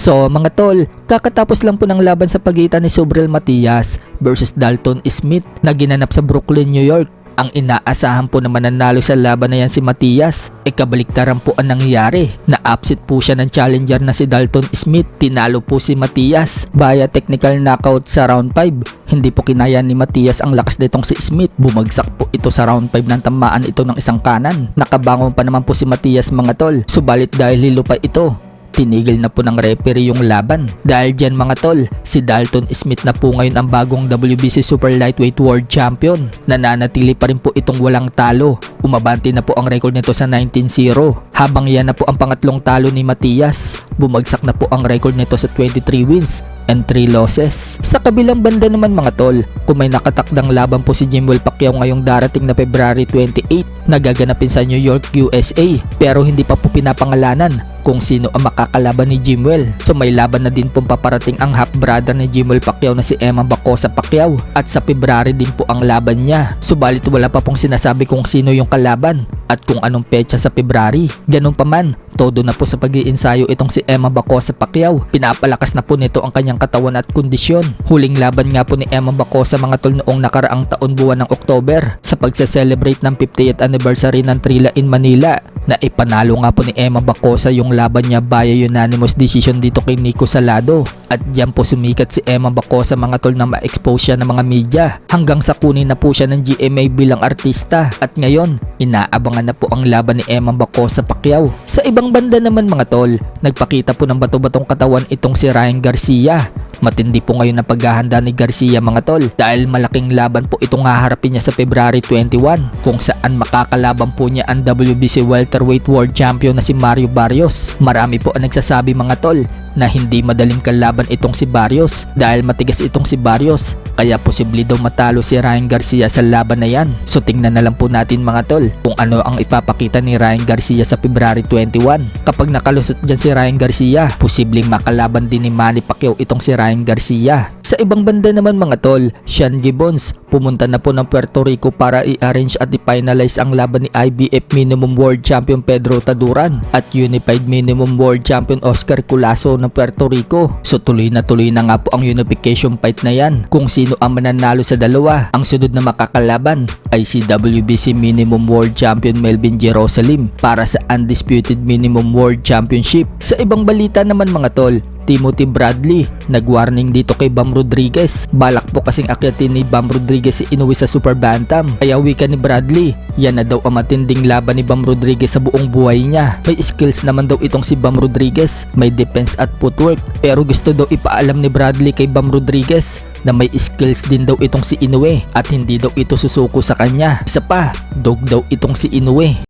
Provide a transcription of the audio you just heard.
So mga tol, kakatapos lang po ng laban sa pagitan ni Subriel Matias versus Dalton Smith na ginanap sa Brooklyn, New York. Ang inaasahan po na mananalo sa laban na yan si Matias, kabaliktaran po ang nangyari. Na-upset po siya ng challenger na si Dalton Smith. Tinalo po si Matias via technical knockout sa round 5. Hindi po kinaya ni Matias ang lakas nitong si Smith. Bumagsak po ito sa round 5 ng tamaan ito ng isang kanan. Nakabangon pa naman po si Matias mga tol. Subalit dahil hilo pa ito, tinigil na po ng referee yung laban. Dahil dyan mga tol, si Dalton Smith na po ngayon ang bagong WBC Super Lightweight World Champion. Nananatili pa rin po itong walang talo. Umabante na po ang record nito sa 19-0. Habang yan na po ang pangatlong talo ni Matias, bumagsak na po ang record nito sa 23 wins and 3 losses. Sa kabilang banda naman mga tol, kung may nakatakdang laban po si Jimwell Pacquiao ngayong darating na February 28 na gaganapin sa New York, USA. Pero hindi pa po pinapangalanan kung sino ang makakalaban ni Jimwell. So may laban na din pong paparating ang half-brother ni Jimwell Pacquiao na si Emma Bacosa Pacquiao. At sa February din po ang laban niya. Subalit wala pa pong sinasabi kung sino yung kalaban at kung anong petsa sa February. Ganun pa man, todo na po sa pag-iinsayo itong si Emma Bacosa Pacquiao. Pinapalakas na po nito ang kanyang katawan at kondisyon. Huling laban nga po ni Emma Bacosa mga tol noong nakaraang taon buwan ng October sa pagse-celebrate ng 50th anniversary ng Trilla in Manila, na ipanalo nga po ni Emma Bacosa yung laban niya via unanimous decision dito kay Nico Salado. At diyan po sumikat si Emma Bacosa mga tol na ma-expose siya ng mga media hanggang sa kunin na po siya ng GMA bilang artista. At ngayon, inaabangan na po ang laban ni Emma Bacosa Pacquiao. Sa ibang banda naman mga tol, nagpakita po ng bato-batong katawan itong si Ryan Garcia. Matindi po ngayon ang paghahanda ni Garcia mga tol dahil malaking laban po itong haharapin niya sa February 21 kung saan makakalaban po niya ang WBC Welterweight World Champion na si Mario Barrios. Marami po ang nagsasabi mga tol na hindi madaling kalaban itong si Barrios dahil matigas itong si Barrios, kaya posible daw matalo si Ryan Garcia sa laban na yan. So tingnan na lang po natin mga tol kung ano ang ipapakita ni Ryan Garcia sa February 21. Kapag nakalusot dyan si Ryan Garcia, posibleng makalaban din ni Manny Pacquiao itong si Ryan Garcia. Sa ibang banda naman mga tol, Sean Gibbons pumunta na po ng Puerto Rico para i-arrange at i-finalize ang laban ni IBF Minimum World Champion Pedro Taduran at Unified Minimum World Champion Oscar Culaso ng Puerto Rico. So tuloy na nga po ang unification fight na yan. Kung sino ang mananalo sa dalawa, ang sunod na makakalaban ay si WBC Minimum World Champion Melvin Jerusalem para sa Undisputed Minimum World Championship. Sa ibang balita naman mga tol, Timothy Bradley nag-warning dito kay Bam Rodriguez. Balak po kasing akyatin ni Bam Rodriguez si Inoue sa Super Bantam. Kaya wika ni Bradley, yan na daw ang matinding laban ni Bam Rodriguez sa buong buhay niya. May skills naman daw itong si Bam Rodriguez, may defense at footwork. Pero gusto daw ipaalam ni Bradley kay Bam Rodriguez na may skills din daw itong si Inoue at hindi daw ito susuko sa kanya. Isa pa, dog daw itong si Inoue.